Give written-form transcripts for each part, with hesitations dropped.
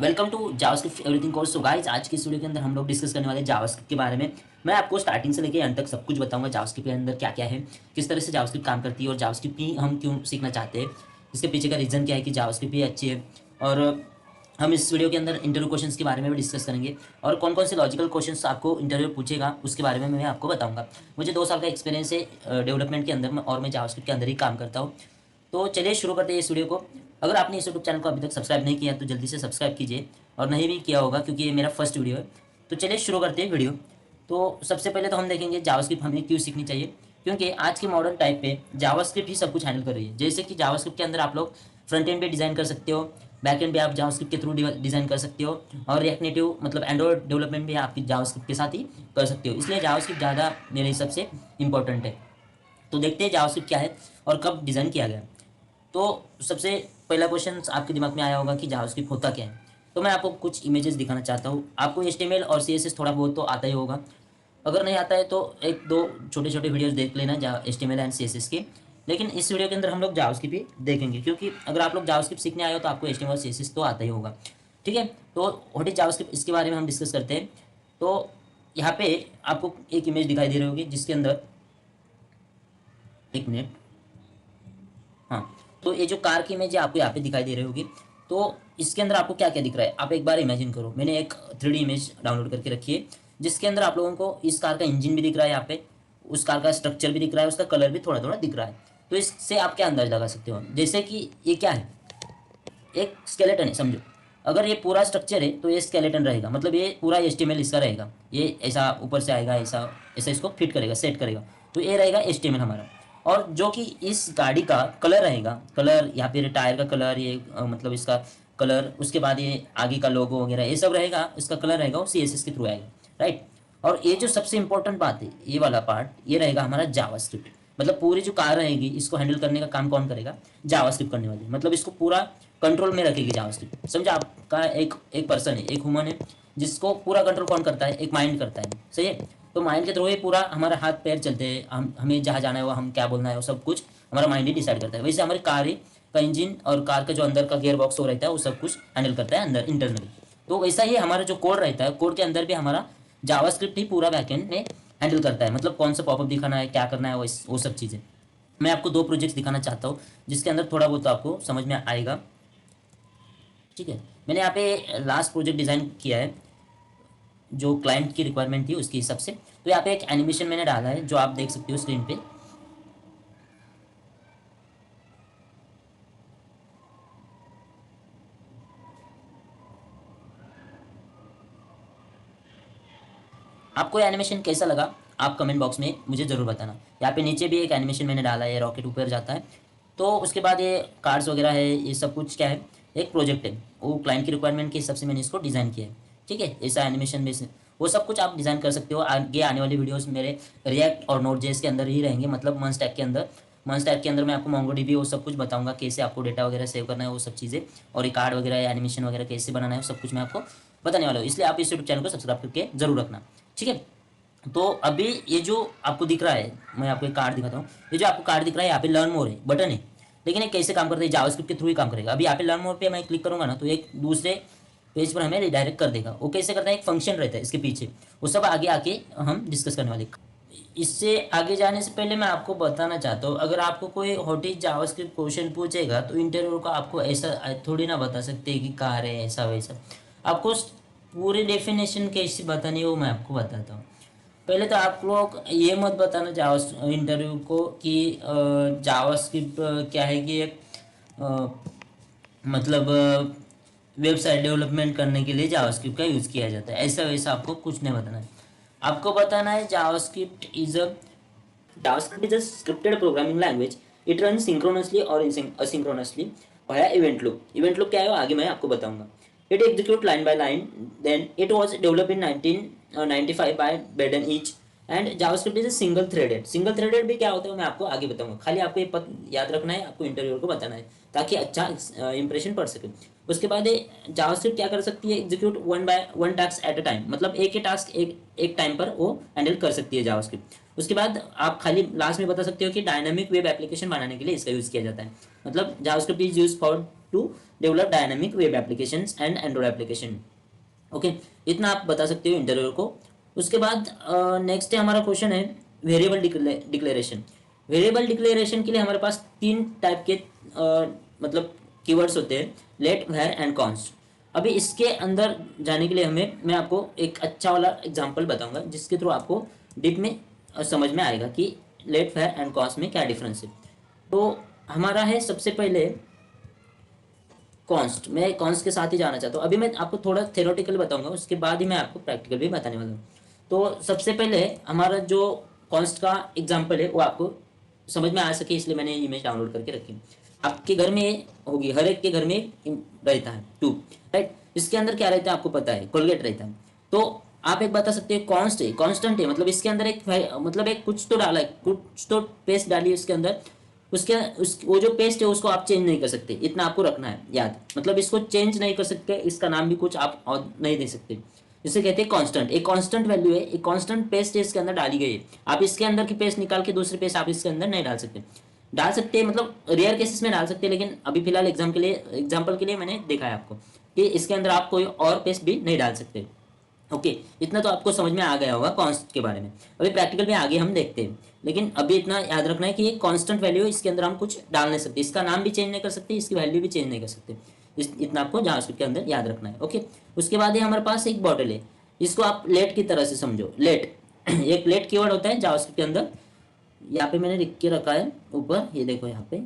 Welcome to JavaScript everything course. So guys, आज की इस वीडियो के अंदर हम लोग डिस्कस करने वाले हैं जावास्क्रिप्ट के बारे में। मैं आपको स्टार्टिंग से लेकर अंत तक सब कुछ बताऊंगा जावास्क्रिप्ट के अंदर क्या क्या है, किस तरह से जावास्क्रिप्ट काम करती है और जावास्क्रिप्ट ही हम क्यों सीखना चाहते हैं, इसके पीछे का रीज़न क्या है कि जावास्क्रिप्ट ही अच्छी है। और हम इस वीडियो के अंदर इंटरव्यू क्वेश्चंस के बारे में भी डिस्कस करेंगे और कौन कौन से लॉजिकल क्वेश्चंस आपको इंटरव्यू पूछेगा उसके बारे में मैं आपको बताऊंगा। मुझे 2 साल का एक्सपीरियंस है डेवलपमेंट के अंदर में और मैं जावास्क्रिप्ट के अंदर ही काम करता हूँ। तो चलिए शुरू करते हैं इस वीडियो को। अगर आपने इस यूट्यूब चैनल को अभी तक सब्सक्राइब नहीं किया तो जल्दी से सब्सक्राइब कीजिए और नहीं भी किया होगा क्योंकि ये मेरा फर्स्ट वीडियो है। तो चलिए शुरू करते हैं वीडियो। तो सबसे पहले तो हम देखेंगे जावास्क्रिप्ट हमें क्यों सीखनी चाहिए, क्योंकि आज के मॉडर्न टाइप पे जावास्क्रिप्ट ही सब कुछ हैंडल कर रही है। जैसे कि जावास्क्रिप्ट के अंदर आप लोग फ्रंट एंड पे डिज़ाइन कर सकते हो, बैक एंड पे आप जावास्क्रिप्ट के थ्रू डिज़ाइन कर सकते हो और रिएक्ट नेटिव मतलब एंड्रॉइड डेवलपमेंट भी आप जावास्क्रिप्ट के साथ ही कर सकते हो। इसलिए जावास्क्रिप्ट ज़्यादा मेरे हिसाब से इंपॉर्टेंट है। तो देखते हैं जावास्क्रिप्ट क्या है और कब डिज़ाइन किया गया। तो सबसे पहला क्वेश्चन आपके दिमाग में आया होगा कि जावास्क्रिप्ट होता क्या है। तो मैं आपको कुछ इमेजेस दिखाना चाहता हूँ। आपको HTML और CSS थोड़ा बहुत तो आता ही होगा। अगर नहीं आता है तो एक दो छोटे छोटे वीडियोस देख लेना HTML एंड CSS के। लेकिन इस वीडियो के अंदर हम लोग जावास्क्रिप्ट भी देखेंगे, क्योंकि अगर आप लोग जावास्क्रिप्ट सीखने आए हो तो आपको HTML और CSS तो आता ही होगा। ठीक है, तो व्हाट इज जावास्क्रिप्ट इसके बारे में हम डिस्कस करते हैं। तो यहाँ पे आपको एक इमेज दिखाई दे रही होगी जिसके अंदर, एक मिनट, हाँ, तो ये जो कार की इमेज है आपको यहाँ पे दिखाई दे रही होगी। तो इसके अंदर आपको क्या क्या दिख रहा है आप एक बार इमेजिन करो। मैंने एक 3D इमेज डाउनलोड करके रखी है जिसके अंदर आप लोगों को इस कार का इंजन भी दिख रहा है, यहाँ पे उस कार का स्ट्रक्चर भी दिख रहा है, उसका कलर भी थोड़ा थोड़ा दिख रहा है। तो इससे आप क्या अंदाज लगा सकते हो, जैसे कि ये क्या है, एक स्केलेटन है समझो। अगर ये पूरा स्ट्रक्चर है तो ये स्केलेटन रहेगा, मतलब ये पूरा HTML इसका रहेगा। ये ऐसा ऊपर से आएगा, ऐसा ऐसा इसको फिट करेगा, सेट करेगा। तो ये रहेगा HTML हमारा। और जो कि इस गाड़ी का कलर रहेगा, कलर यहाँ पे टायर का कलर, ये मतलब इसका कलर, उसके बाद ये आगे का लोगो वगैरह ये सब रहेगा, इसका कलर रहेगा वो CSS के थ्रू आएगा, राइट। और ये जो सबसे इंपॉर्टेंट बात है, ये वाला पार्ट, ये रहेगा हमारा जावास्क्रिप्ट। मतलब पूरी जो कार रहेगी इसको हैंडल करने का काम कौन करेगा, जावास्क्रिप्ट करने वाली, मतलब इसको पूरा कंट्रोल में रखेगी जावास्क्रिप्ट। समझा, आपका एक एक पर्सन है, एक ह्यूमन है, जिसको पूरा कंट्रोल कौन करता है, एक माइंड करता है, सही है। तो माइंड के थ्रू ही पूरा हमारा हाथ पैर चलते हैं, हमें जहाँ जाना है वो, हम क्या बोलना है वो सब कुछ हमारा माइंड ही डिसाइड करता है। वैसे हमारी कार ही का इंजन और कार का जो अंदर का गियर बॉक्स हो रहता है वो सब कुछ हैंडल करता है अंदर इंटरनली। तो वैसा ही हमारा जो कोड रहता है, कोड के अंदर भी हमारा जावास्क्रिप्ट ही पूरा बैकएंड में हैंडल करता है। मतलब कौन सा पॉपअप दिखाना है, क्या करना है, वो सब चीज़ें। मैं आपको 2 प्रोजेक्ट्स दिखाना चाहता हूँ जिसके अंदर थोड़ा बहुत आपको समझ में आएगा। ठीक है, मैंने यहाँ पे लास्ट प्रोजेक्ट डिज़ाइन किया है जो क्लाइंट की रिक्वायरमेंट थी उसके हिसाब से। तो यहाँ पे एक एनिमेशन मैंने डाला है जो आप देख सकते हो स्क्रीन पे। आपको ये एनिमेशन कैसा लगा आप कमेंट बॉक्स में मुझे ज़रूर बताना। यहाँ पे नीचे भी एक एनिमेशन मैंने डाला है, रॉकेट ऊपर जाता है। तो उसके बाद ये कार्ड्स वगैरह है, ये सब कुछ क्या है, एक प्रोजेक्ट है, वो क्लाइंट की रिक्वायरमेंट के हिसाब से मैंने इसको डिज़ाइन किया है। ठीक है, ऐसा एनिमेशन में से वो सब कुछ आप डिज़ाइन कर सकते हो। आगे आने वाली वीडियोस मेरे रिएक्ट और नोड.js के अंदर ही रहेंगे, मतलब मंच टैग के अंदर। मंच टैग के अंदर मैं आपको MongoDB वो सब कुछ बताऊंगा, कैसे आपको डेटा वगैरह सेव करना है, वो सब चीज़ें, और ये कार्ड वगैरह एनिमेशन वगैरह कैसे बनाना है, वो सब कुछ मैं आपको बताने वाला हूँ। इसलिए आप इस यूट्यूब चैनल को सब्सक्राइब करके जरूर रखना। ठीक है, तो अभी ये जो आपको दिख रहा है, मैं आपको एक कार्ड दिखाता हूँ। ये जो आपको कार्ड दिख रहा है यहाँ पे लर्न मोर है, बटन है, लेकिन ये कैसे काम करता है, जावास्क्रिप्ट के थ्रू ही काम करेगा। अभी यहाँ पे लर्न मोर पे मैं क्लिक करूंगा ना तो एक दूसरे पेज पर हमें रिडायरेक्ट कर देगा। वो कैसे करता है, एक फंक्शन रहता है इसके पीछे, वो सब आगे आके हम डिस्कस करने वाले। इससे आगे जाने से पहले मैं आपको बताना चाहता हूँ, अगर आपको कोई व्हाट इज जावास्क्रिप्ट क्वेश्चन पूछेगा तो इंटरव्यू का आपको ऐसा थोड़ी ना बता सकते कि कार है ऐसा वैसा। आपको पूरी डेफिनेशन कैसे बतानी है वो मैं आपको बताता हूँ। पहले तो आप लोग ये मत बताना जावा इंटरव्यू को कि जावास्क्रिप्ट क्या है कि एक मतलब वेबसाइट डेवलपमेंट करने के लिए जावास्क्रिप्ट का यूज़ किया जाता है, ऐसा वैसा आपको कुछ नहीं बताना है। आपको बताना है JavaScript is a scripted programming language. It runs synchronously or asynchronously via event loop. Event loop क्या है वो आगे मैं आपको बताऊंगा। It execute line by line. Then it was developed in 1995 by Baden Each. And JavaScript is single threaded. Single threaded भी क्या होता है मैं आपको आगे बताऊंगा। खाली आपको ये याद रखना है, आपको इंटरव्यूअर को बताना है ताकि अच्छा इंप्रेशन पड़ सके। उसके बाद जावास्क्रिप्ट क्या कर सकती है, execute one by one task at a time, मतलब एक ही टास्क एक टाइम पर वो हैंडल कर सकती है जावास्क्रिप्ट। उसके बाद आप खाली लास्ट में बता सकते हो कि डायनामिक वेब एप्लीकेशन बनाने के लिए इसका यूज़ किया जाता है। मतलब JavaScript is use for to develop dynamic web applications and Android application. Okay, इतना आप बता सकते हो इंटरव्यू को। उसके बाद नेक्स्ट है हमारा क्वेश्चन है वेरिएबल डिक्लेरेशन। वेरिएबल डिक्लेरेशन के लिए हमारे पास 3 टाइप के मतलब कीवर्ड्स होते हैं, लेट, वेयर एंड कॉन्स्ट। अभी इसके अंदर जाने के लिए मैं आपको एक अच्छा वाला एग्जांपल बताऊंगा जिसके थ्रू आपको डीप में समझ में आएगा कि लेट, वेयर एंड कॉन्स्ट में क्या डिफरेंस है। तो हमारा है सबसे पहले कॉन्स्ट। मैं कॉन्स्ट के साथ ही जाना चाहता हूँ। अभी मैं आपको थोड़ा थ्योरेटिकल बताऊंगा, उसके बाद ही मैं आपको प्रैक्टिकल भी बताने वाला हूँ। तो सबसे पहले हमारा जो कॉन्स्ट का एग्जांपल है वो आपको समझ में आ सके इसलिए मैंने इमेज डाउनलोड करके रखी। आपके घर में होगी, हर एक के घर में रहता है ट्यूब, राइट। इसके अंदर क्या रहता है आपको पता है, कोलगेट रहता है। तो आप एक बता सकते हैं कॉन्स्ट है, कॉन्स्टेंट है, मतलब इसके अंदर एक मतलब एक कुछ तो डाला है, कुछ तो पेस्ट डाली है इसके अंदर। वो जो पेस्ट है उसको आप चेंज नहीं कर सकते, इतना आपको रखना है याद। मतलब इसको चेंज नहीं कर सकते, इसका नाम भी कुछ आप और नहीं दे सकते, जिसे कहते हैं कांस्टेंट। एक कांस्टेंट वैल्यू है, एक कांस्टेंट पेस्ट इसके अंदर डाली गई है। आप इसके अंदर की पेस्ट निकाल के दूसरी पेस्ट आप इसके अंदर नहीं डाल सकते। डाल सकते हैं मतलब रेयर केसेस में डाल सकते हैं, लेकिन अभी फिलहाल एग्जाम्पल के लिए मैंने देखा है आपको कि इसके अंदर आप कोई और पेस्ट भी नहीं डाल सकते। ओके, इतना तो आपको समझ में आ गया होगा कॉन्स्ट के बारे में। अभी प्रैक्टिकल में आगे हम देखते हैं, लेकिन अभी इतना याद रखना है कि ये कांस्टेंट वैल्यू, इसके अंदर हम कुछ डाल नहीं सकते, इसका नाम भी चेंज नहीं कर सकते, इसकी वैल्यू भी चेंज नहीं कर सकते। इतना आपको जावास्क्रिप्ट के अंदर याद रखना है। ओके, उसके बाद हमारे पास एक बॉटल है, इसको आप लेट की तरह से समझो। लेट एक लेट कीवर्ड होता है जावास्क्रिप्ट के अंदर, यहाँ पे मैंने लिख के रखा है ऊपर, ये देखो यहाँ पे।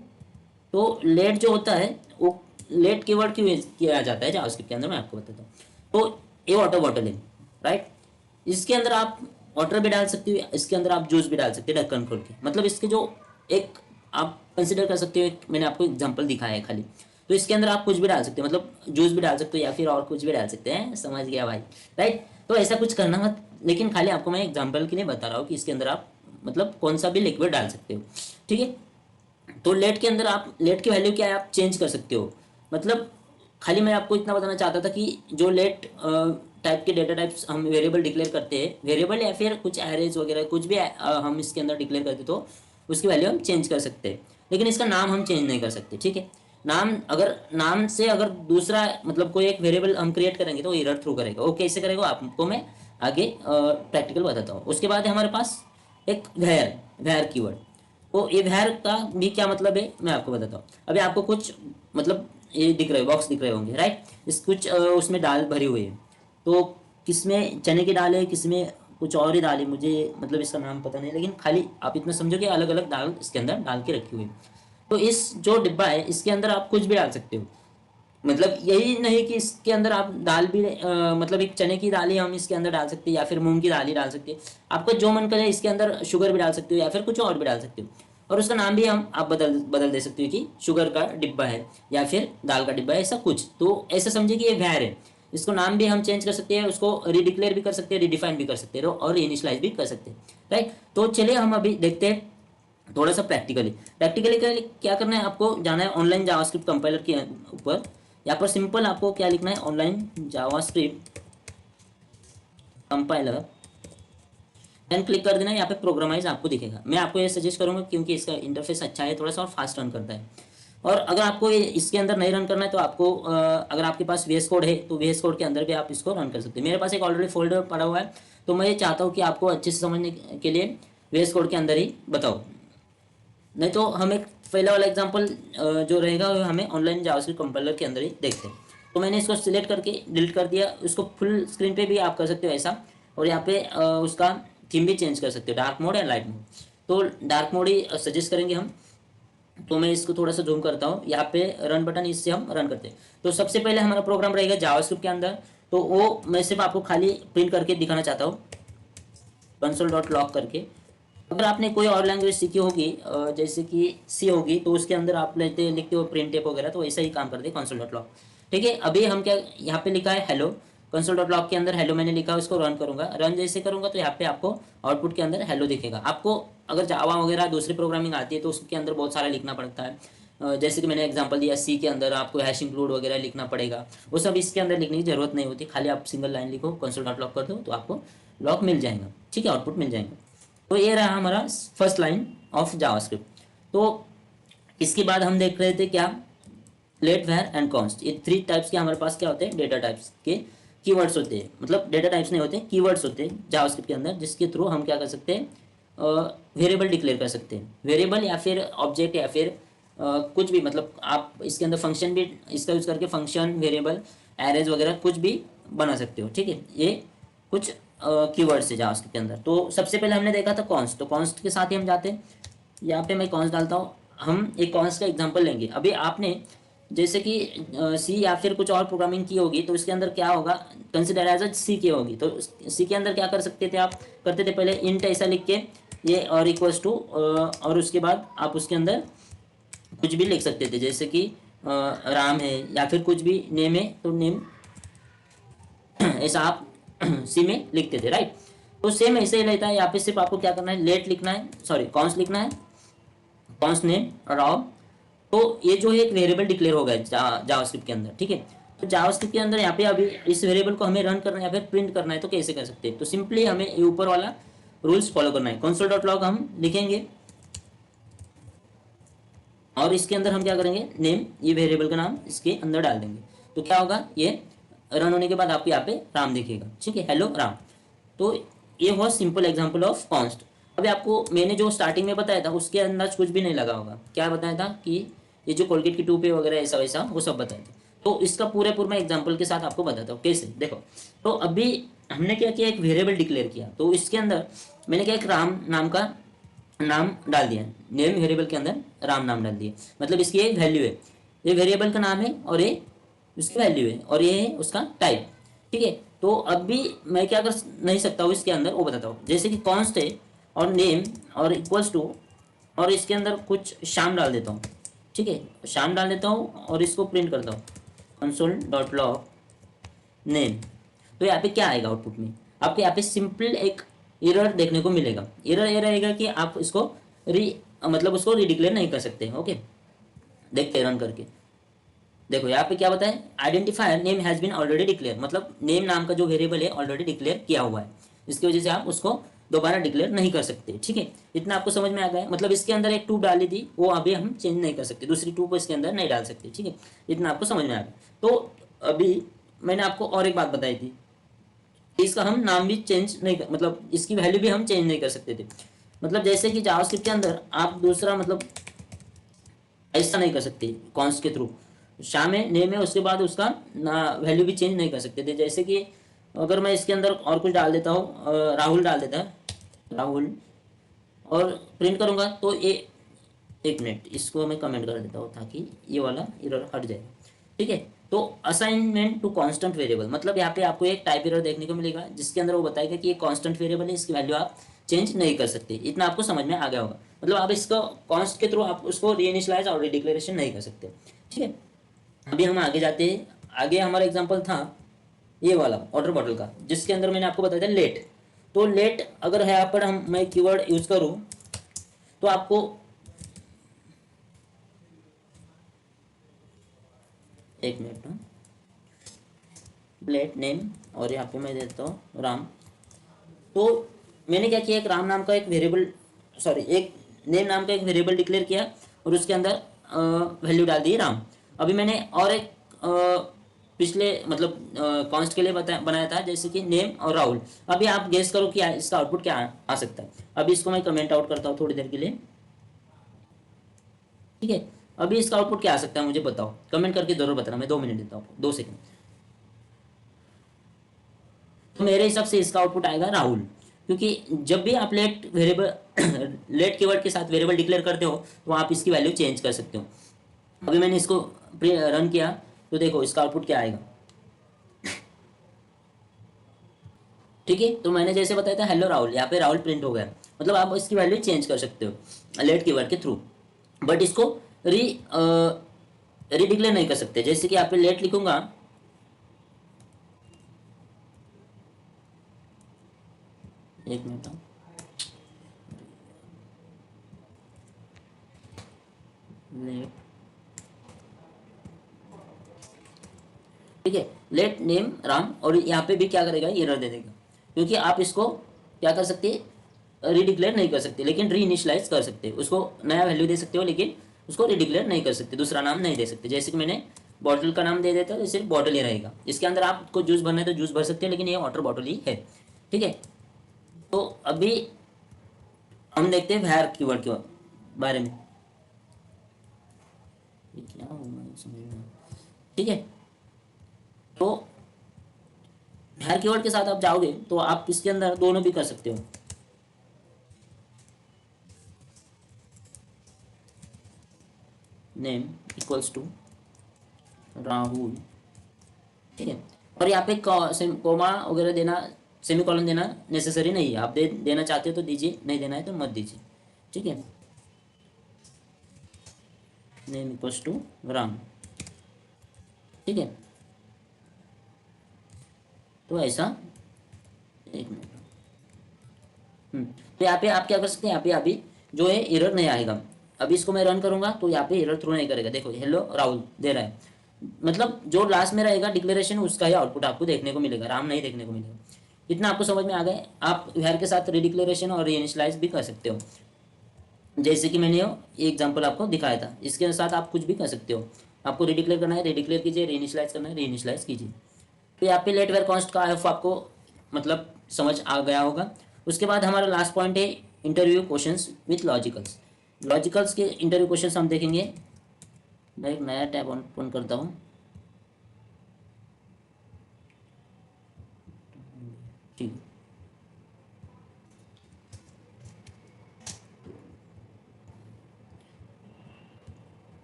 तो लेट जो होता है वो लेट कीवर्ड क्यों किया जाता है जावास्क्रिप्ट के अंदर, मैं आपको बताता हूँ। तो ये वाटर बॉटल है, राइट। इसके अंदर आप वाटर भी डाल सकते हो, इसके अंदर आप जूस भी डाल सकते हो ढक्कन खोल के। मतलब इसके जो एक आप कंसिडर कर सकते हो, मैंने आपको एग्जांपल दिखाया है खाली। तो इसके अंदर आप कुछ भी डाल सकते हो, मतलब जूस भी डाल सकते हो या फिर और कुछ भी डाल सकते हैं, समझ गया भाई, राइट। तो ऐसा कुछ करना मत, लेकिन खाली आपको मैं एग्जाम्पल के लिए बता रहा हूँ कि इसके अंदर आप मतलब कौन सा भी लिक्विड डाल सकते हो, ठीक है। तो लेट के अंदर आप लेट की वैल्यू क्या है आप चेंज कर सकते हो। मतलब खाली मैं आपको इतना बताना चाहता था कि जो लेट टाइप के डेटा टाइप्स हम वेरिएबल डिक्लेयर करते हैं, वेरिएबल या फिर कुछ एरेज वगैरह कुछ भी हम इसके अंदर डिक्लेयर करते तो उसकी वैल्यू हम चेंज कर सकते हैं, लेकिन इसका नाम हम चेंज नहीं कर सकते, ठीक है। नाम से अगर दूसरा मतलब कोई एक वेरिएबल हम क्रिएट करेंगे तो एरर थ्रू करेगा। वो कैसे करेगा आपको मैं आगे प्रैक्टिकल बताता हूँ। उसके बाद है हमारे पास एक वेयर कीवर्ड। तो ये वेयर का भी क्या मतलब है मैं आपको बताता हूँ। अभी आपको कुछ मतलब ये दिख रहे बॉक्स दिख रहे होंगे, राइट। इस कुछ उसमें दाल भरी हुई है। तो किसमें चने की दाल है, किसमें कुछ और ही दाल है, मुझे मतलब इसका नाम पता नहीं, लेकिन खाली आप इतना समझो कि अलग अलग दाल इसके अंदर डाल के रखी हुई है। तो इस जो डिब्बा है इसके अंदर आप कुछ भी डाल सकते हो। मतलब यही नहीं कि इसके अंदर आप दाल भी मतलब एक चने की दाल ही हम इसके अंदर डाल सकते हैं या फिर मूंग की दाल ही डाल सकते हैं। आपको जो मन करे इसके अंदर शुगर भी डाल सकते हो या फिर कुछ और भी डाल सकते हो। और उसका नाम भी हम आप बदल दे सकते हो कि शुगर का डिब्बा है या फिर दाल का डिब्बा है, ऐसा कुछ। तो ऐसा समझिए कि ये वैर है, इसको नाम भी हम चेंज कर सकते हैं, उसको रीडिक्लेयर भी कर सकते हैं, रिडिफाइन भी कर सकते हैं और इनिशलाइज भी कर सकते हैं, राइट। तो चलिए हम अभी देखते हैं थोड़ा सा प्रैक्टिकली क्या करना है। आपको जाना है ऑनलाइन जावास्क्रिप्ट कंपाइलर के ऊपर। यहाँ पर सिंपल आपको क्या लिखना है, online JavaScript compiler, then click कर देना है। यहाँ पे प्रोग्रामाइज आपको दिखेगा। मैं आपको ये सजेस्ट करूंगा क्योंकि इसका इंटरफेस अच्छा है थोड़ा सा और फास्ट रन करता है। और अगर आपको ये इसके अंदर नहीं रन करना है तो आपको अगर आपके पास VS कोड है तो VS कोड के अंदर भी आप इसको रन कर सकते हैं। मेरे पास एक ऑलरेडी फोल्डर पड़ा हुआ है, तो मैं ये चाहता हूँ कि आपको अच्छे से समझने के लिए VS कोड के अंदर ही बताओ। नहीं तो हम एक पहला वाला एग्जांपल जो रहेगा वो हमें ऑनलाइन जावास्क्रिप्ट कंपाइलर के अंदर ही देखते हैं। तो मैंने इसको सिलेक्ट करके डिलीट कर दिया। उसको फुल स्क्रीन पे भी आप कर सकते हो ऐसा, और यहाँ पे उसका थीम भी चेंज कर सकते हो, डार्क मोड या लाइट मोड। तो डार्क मोड ही सजेस्ट करेंगे हम। तो मैं इसको थोड़ा सा जूम करता हूँ, यहाँ पे रन बटन, इससे हम रन करते हैं। तो सबसे पहले हमारा प्रोग्राम रहेगा जावास्क्रिप्ट के अंदर। तो वो मैं सिर्फ आपको खाली प्रिंट करके दिखाना चाहता हूँ, console.log करके। अगर आपने कोई और लैंग्वेज सीखी होगी जैसे कि सी होगी, तो उसके अंदर आप लिखते हो प्रिंट टेप वगैरह, तो ऐसा ही काम करते हैं console.log, ठीक है। अभी हम क्या यहाँ पे लिखा है हेलो, console.log के अंदर हेलो मैंने लिखा है, उसको रन करूंगा। रन जैसे करूंगा तो यहाँ पे आपको आउटपुट के अंदर हेलो दिखेगा। आपको अगर जावा वगैरह दूसरी प्रोग्रामिंग आती है तो उसके अंदर बहुत सारा लिखना पड़ता है। जैसे कि मैंने एग्जांपल दिया, सी के अंदर आपको हैश इंक्लूड वगैरह लिखना पड़ेगा। वो सब इसके अंदर लिखने की जरूरत नहीं होती, खाली आप सिंगल लाइन लिखो console.log कर दो तो आपको लॉग मिल जाएगा, ठीक है, आउटपुट मिल जाएगा। तो ये रहा हमारा फर्स्ट लाइन ऑफ जावास्क्रिप्ट। तो इसके बाद हम देख रहे थे क्या, लेट, वेयर एंड कॉन्स्ट, ये 3 टाइप्स के हमारे पास क्या होते हैं, डेटा टाइप्स के कीवर्ड्स होते हैं। मतलब डेटा टाइप्स नहीं होते, कीवर्ड्स होते हैं जावास्क्रिप्ट के अंदर, जिसके थ्रू हम क्या कर सकते हैं, वेरिएबल डिक्लेयर कर सकते हैं। वेरिएबल या फिर ऑब्जेक्ट या फिर कुछ भी, मतलब आप इसके अंदर फंक्शन भी इसका यूज़ करके फंक्शन, वेरिएबल, एरेज वगैरह कुछ भी बना सकते हो। ठीक है, ये कुछ कीवर्ड्स है जावास्क्रिप्ट के अंदर। तो सबसे पहले हमने देखा था कॉन्स्ट, तो कॉन्स्ट के साथ ही हम जाते हैं। यहाँ पे मैं कॉन्स्ट डालता हूँ। हम एक कॉन्स्ट का एग्जांपल लेंगे। अभी आपने जैसे कि सी या फिर कुछ और प्रोग्रामिंग की होगी, तो इसके अंदर क्या होगा, कंसिडर एज अ सी की होगी। तो सी के अंदर क्या कर सकते थे, आप करते थे पहले इंट ऐसा लिख के ये और इक्वल्स टू, और उसके बाद आप उसके अंदर कुछ भी लिख सकते थे, जैसे कि राम है या फिर कुछ भी नेम है, तो नेम ऐसा आप सी में लिखते थे, राइट। तो सेम ऐसे ही रहता है, यहाँ पे सिर्फ आपको क्या करना है, लेट लिखना है, सॉरी कॉन्स्ट लिखना है, कॉन्स्ट नेम रॉब। तो ये जो है एक वेरिएबल डिक्लेयर हो गया जावास्क्रिप्ट के अंदर। ठीक है, तो जावास्क्रिप्ट के अंदर यहाँ पे अभी इस वेरिएबल को हमें रन करना है या फिर प्रिंट करना है, तो कैसे कर सकते हैं, तो सिंपली हमें ये ऊपर वाला रूल्स फॉलो करना है। console.log हम लिखेंगे और इसके अंदर हम क्या करेंगे, नेम, ये वेरिएबल का नाम इसके अंदर डाल देंगे। तो क्या होगा, ये रन होने के बाद आपको यहाँ पे राम दिखेगा। ठीक है, हेलो राम। तो ये हुआ सिंपल एग्जांपल ऑफ कॉन्स्ट। अभी आपको मैंने जो स्टार्टिंग में बताया था उसके अंदर कुछ भी नहीं लगा होगा। क्या बताया था कि ये जो कोलगेट की टूपे वगैरह ऐसा वैसा वो सब बताया था। तो इसका पूरे मैं एग्जाम्पल के साथ आपको बताता हूँ कैसे। देखो, तो अभी हमने क्या किया, एक वेरिएबल डिक्लेयर किया। तो इसके अंदर मैंने क्या, एक राम नाम का नाम डाल दिया, नेम वेरिएबल के अंदर राम नाम डाल दिया। मतलब इसकी एक वैल्यू है, ये वेरिएबल का नाम है और ये उसकी वैल्यू है और ये है उसका टाइप। ठीक है, तो अब भी मैं क्या कर नहीं सकता हूँ इसके अंदर, वो बताता हूँ। जैसे कि कॉन्स्ट है और नेम और इक्वल्स टू, और इसके अंदर कुछ शाम डाल देता हूँ। ठीक है, शाम डाल देता हूँ और इसको प्रिंट करता हूँ console.log नेम। तो यहाँ पे क्या आएगा आउटपुट में, आपको यहाँ पे सिंपल एक एरर देखने को मिलेगा। एरर ये रहेगा कि आप इसको मतलब उसको रीडिक्लेयर नहीं कर सकते। ओके, देखते हैं रन करके। देखो यहाँ पे क्या बताए, identifier name has been already declare, मतलब नेम नाम का जो वेरिएबल है ऑलरेडी डिक्लेयर किया हुआ है, इसकी वजह से आप उसको दोबारा डिक्लेयर नहीं कर सकते। ठीक है, इतना आपको समझ में आ गया। मतलब इसके अंदर एक टू डाली थी, वो अभी हम चेंज नहीं कर सकते, दूसरी टू को इसके अंदर नहीं डाल सकते। ठीक है, इतना आपको समझ में आ गया। तो अभी मैंने आपको और एक बात बताई थी, इसका हम नाम भी चेंज नहीं मतलब इसकी वैल्यू भी हम चेंज नहीं कर सकते थे। मतलब जैसे कि जावास्क्रिप्ट के अंदर आप दूसरा मतलब ऐसा नहीं कर सकते कॉन्स्ट के थ्रू, शाम है नेम है उसके बाद उसका ना वैल्यू भी चेंज नहीं कर सकते थे। जैसे कि अगर मैं इसके अंदर और कुछ डाल देता हूँ, राहुल डाल देता है, राहुल, और प्रिंट करूँगा तो ये, एक मिनट इसको मैं कमेंट कर देता हूँ ताकि ये वाला एरर हट जाएगा। ठीक है, तो असाइनमेंट टू कांस्टेंट वेरिएबल, मतलब यहाँ पे आपको एक टाइप एरर देखने को मिलेगा जिसके अंदर वो बताएगा कि ये कांस्टेंट वेरिएबल है, इसकी वैल्यू आप चेंज नहीं कर सकते। इतना आपको समझ में आ गया होगा। मतलब आप इसको कॉन्स्ट के थ्रू आप उसको रीइनिशियलाइज और रीडिक्लेरेशन नहीं कर सकते। ठीक है, अभी हम आगे जाते हैं। आगे हमारा एग्जाम्पल था ये वाला वाटर बॉटल का, जिसके अंदर मैंने आपको बताया था लेट। तो लेट अगर है यहाँ पर हम मैं कीवर्ड यूज करूँ तो आपको एक मिनट, लेट नेम और यहाँ पे मैं देता हूँ राम। तो मैंने क्या किया, एक राम नाम का एक वेरिएबल, सॉरी एक नेम नाम का एक वेरिएबल डिक्लेयर किया और उसके अंदर वैल्यू डाल दी राम। अभी मैंने और एक पिछले मतलब कॉन्स्ट के लिए बनाया था, जैसे कि नेम और राहुल। अभी आप गेस करो कि इसका आउटपुट क्या आ सकता है। अभी इसको मैं कमेंट आउट करता हूँ थोड़ी देर के लिए। ठीक है, अभी इसका आउटपुट क्या आ सकता है मुझे बताओ, कमेंट करके जरूर बताना। मैं 2 मिनट देता हूँ, 2 सेकंड। तो मेरे हिसाब से इसका आउटपुट आएगा राहुल, क्योंकि जब भी आप लेट वेरिएबल लेट कीवर्ड के साथ वेरिएबल डिक्लेयर करते हो तो आप इसकी वैल्यू चेंज कर सकते हो। अभी मैंने इसको रन किया तो देखो इसका आउटपुट क्या आएगा। ठीक है, तो मैंने जैसे बताया था हेलो राहुल, यहाँ पे राहुल प्रिंट हो गया। मतलब आप इसकी वैल्यू चेंज कर सकते हो लेट कीवर्ड के थ्रू, बट इसको रीडिक्लेयर नहीं कर सकते। जैसे कि यहाँ पे लेट लिखूंगा, एक मिनट, लेट, ठीक है, लेट नेम राम, और यहाँ पे भी क्या करेगा, एरर दे देगा, क्योंकि आप इसको क्या कर सकते हैं, रीडिक्लेयर नहीं कर सकते, लेकिन री इनिशलाइज कर सकते हैं। उसको नया वैल्यू दे सकते हो, लेकिन उसको रिडिक्लेयर नहीं कर सकते, दूसरा नाम नहीं दे सकते। जैसे कि मैंने बॉटल का नाम दे देता तो सिर्फ बॉटल ही रहेगा, इसके अंदर आपको जूस भरना है तो जूस भर सकते हैं, लेकिन ये वाटर बॉटल ही है। ठीक है, तो अभी हम देखते हैं वैर कीवर्ड के बारे में। क्या होगा समझ में? ठीक है, तो वैर कीवर्ड के साथ आप जाओगे तो आप इसके अंदर दोनों भी कर सकते हो। Name equals to Rahul. ठीक है, और यहाँ पे कोमा वगैरह देना, सेमीकोलन देना नेसेसरी नहीं है, आप देना चाहते हो तो दीजिए, नहीं देना है तो मत दीजिए। ठीक है, नेम इक्वल्स टू राम। ठीक है, तो ऐसा, एक मिनट, तो यहाँ पे आप क्या कर सकते हैं, यहाँ पे अभी जो है एरर नहीं आएगा। अभी इसको मैं रन करूंगा तो यहाँ पे एरर थ्रो नहीं करेगा। देखो हेलो राहुल दे रहा है, मतलब जो लास्ट में रहेगा डिक्लेरेशन उसका ही आउटपुट आपको देखने को मिलेगा, राम नहीं देखने को मिलेगा। इतना आपको समझ में आ गए। आप वेयर के साथ रीडिक्लेरेशन और रीइनिशियलाइज भी कर सकते हो, जैसे कि मैंने ये एग्जांपल आपको दिखाया था। इसके साथ आप कुछ भी कर सकते हो, आपको रीडिक्लेयर करना है रीडिक्लेयर कीजिए, रीइनिशियलाइज करना है रीइनिशियलाइज कीजिए। तो यहाँ पे लेट वेयर कॉन्स्ट का एफ आपको मतलब समझ आ गया होगा। उसके बाद हमारा लास्ट पॉइंट है interview questions with logicals. Logicals के इंटरव्यू क्वेश्चंस हम देखेंगे। मैं एक नया टैब ओपन करता हूँ। ठीक,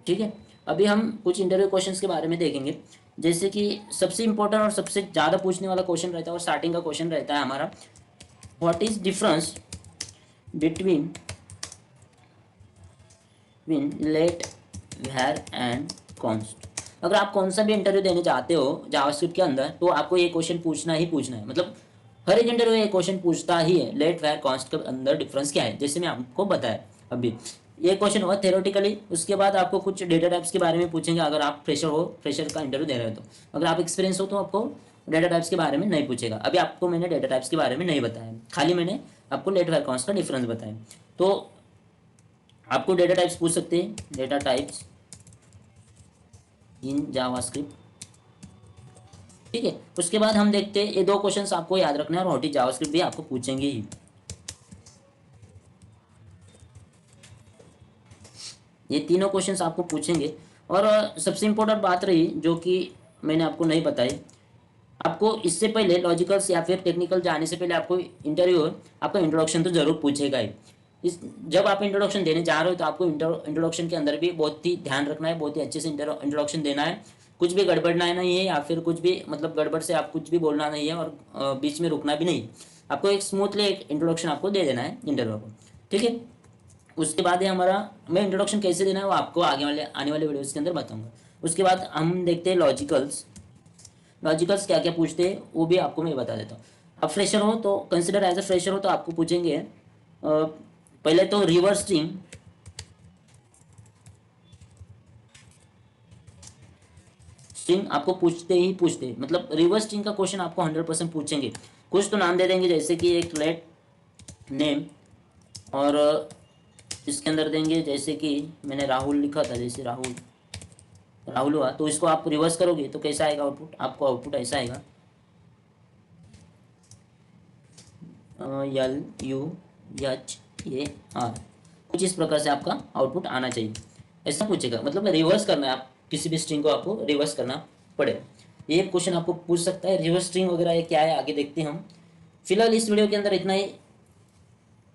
ठीक है, अभी हम कुछ इंटरव्यू क्वेश्चंस के बारे में देखेंगे। जैसे कि सबसे इंपॉर्टेंट और सबसे ज़्यादा पूछने वाला क्वेश्चन रहता है और स्टार्टिंग का क्वेश्चन रहता है हमारा, what is difference between let var and const. अगर आप कौन सा भी इंटरव्यू देने जाते हो जावास्क्रिप्ट के अंदर तो आपको ये क्वेश्चन पूछना ही पूछना है, मतलब हर एक इंटरव्यू ये क्वेश्चन पूछता ही है, लेट वेयर कॉन्स्ट के अंदर डिफरेंस क्या है। जैसे मैं आपको बताया अभी ये क्वेश्चन हुआ थेरोटिकली। उसके बाद आपको कुछ डेटा टाइप्स के बारे में पूछेंगे, अगर आप फ्रेशर हो, फ्रेशर का इंटरव्यू दे रहे हो तो। अगर आप एक्सपीरियंस हो तो आपको डेटा टाइप्स के बारे में नहीं पूछेगा। अभी आपको मैंने डेटा टाइप्स के बारे में नहीं बताया, खाली मैंने आपको लेट वेयर कॉन्स्ट का डिफरेंस बताया। तो आपको डेटा टाइप्स पूछ सकते हैं, डेटा टाइप्स इन जावास्क्रिप्ट। ठीक है, उसके बाद हम देखते हैं ये दो क्वेश्चंस आपको याद रखना है, और व्हाट इज जावास्क्रिप्ट भी आपको पूछेंगे ही। ये तीनों क्वेश्चंस आपको पूछेंगे। और सबसे इंपॉर्टेंट बात रही जो कि मैंने आपको नहीं बताई, आपको इससे पहले लॉजिकल्स या फिर टेक्निकल जाने से पहले आपको इंटरव्यू आपका इंट्रोडक्शन तो जरूर पूछेगा ही। इस जब आप इंट्रोडक्शन देने जा रहे हो तो आपको इंट्रोडक्शन के अंदर भी बहुत ही ध्यान रखना है, बहुत ही अच्छे से इंट्रोडक्शन देना है। कुछ भी गड़बड़ना नहीं है, या फिर कुछ भी मतलब गड़बड़ से आप कुछ भी बोलना नहीं है, और बीच में रुकना भी नहीं। आपको एक स्मूथली एक इंट्रोडक्शन आपको दे देना है इंटरव्यू को। ठीक है, उसके बाद है हमारा, मैं इंट्रोडक्शन कैसे देना है वो आपको आगे वाले आने वाले वीडियोस के अंदर बताऊंगा। उसके बाद हम देखते हैं लॉजिकल्स। लॉजिकल्स क्या क्या पूछते हैं वो भी आपको मैं बता देता हूँ। आप फ्रेशर हो तो कंसिडर एज अ फ्रेशर हो तो आपको पूछेंगे पहले तो रिवर्स स्ट्रिंग, स्ट्रिंग आपको पूछते ही पूछते, मतलब रिवर्स स्ट्रिंग का क्वेश्चन आपको 100% पूछेंगे। कुछ तो नाम दे देंगे जैसे कि एक लेट नेम, और इसके अंदर देंगे जैसे कि मैंने राहुल लिखा था, जैसे राहुल राहुल हुआ तो इसको आप रिवर्स करोगे तो कैसा आएगा आउटपुट, आपको आउटपुट ऐसा आएगा LUHAR। कुछ इस प्रकार से आपका आउटपुट आना चाहिए, ऐसा पूछेगा। मतलब रिवर्स करना है, आप किसी भी स्ट्रिंग को आपको रिवर्स करना पड़े। ये क्वेश्चन आपको पूछ सकता है। रिवर्स स्ट्रिंग वगैरह ये क्या है आगे देखते हैं हम। फिलहाल इस वीडियो के अंदर इतना ही,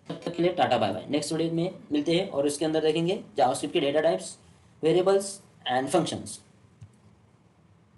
तब तक के लिए tata bye bye. Next video में मिलते हैं और इसके अंदर देखेंगे जावास्क्रिप्ट के data types, variables and functions.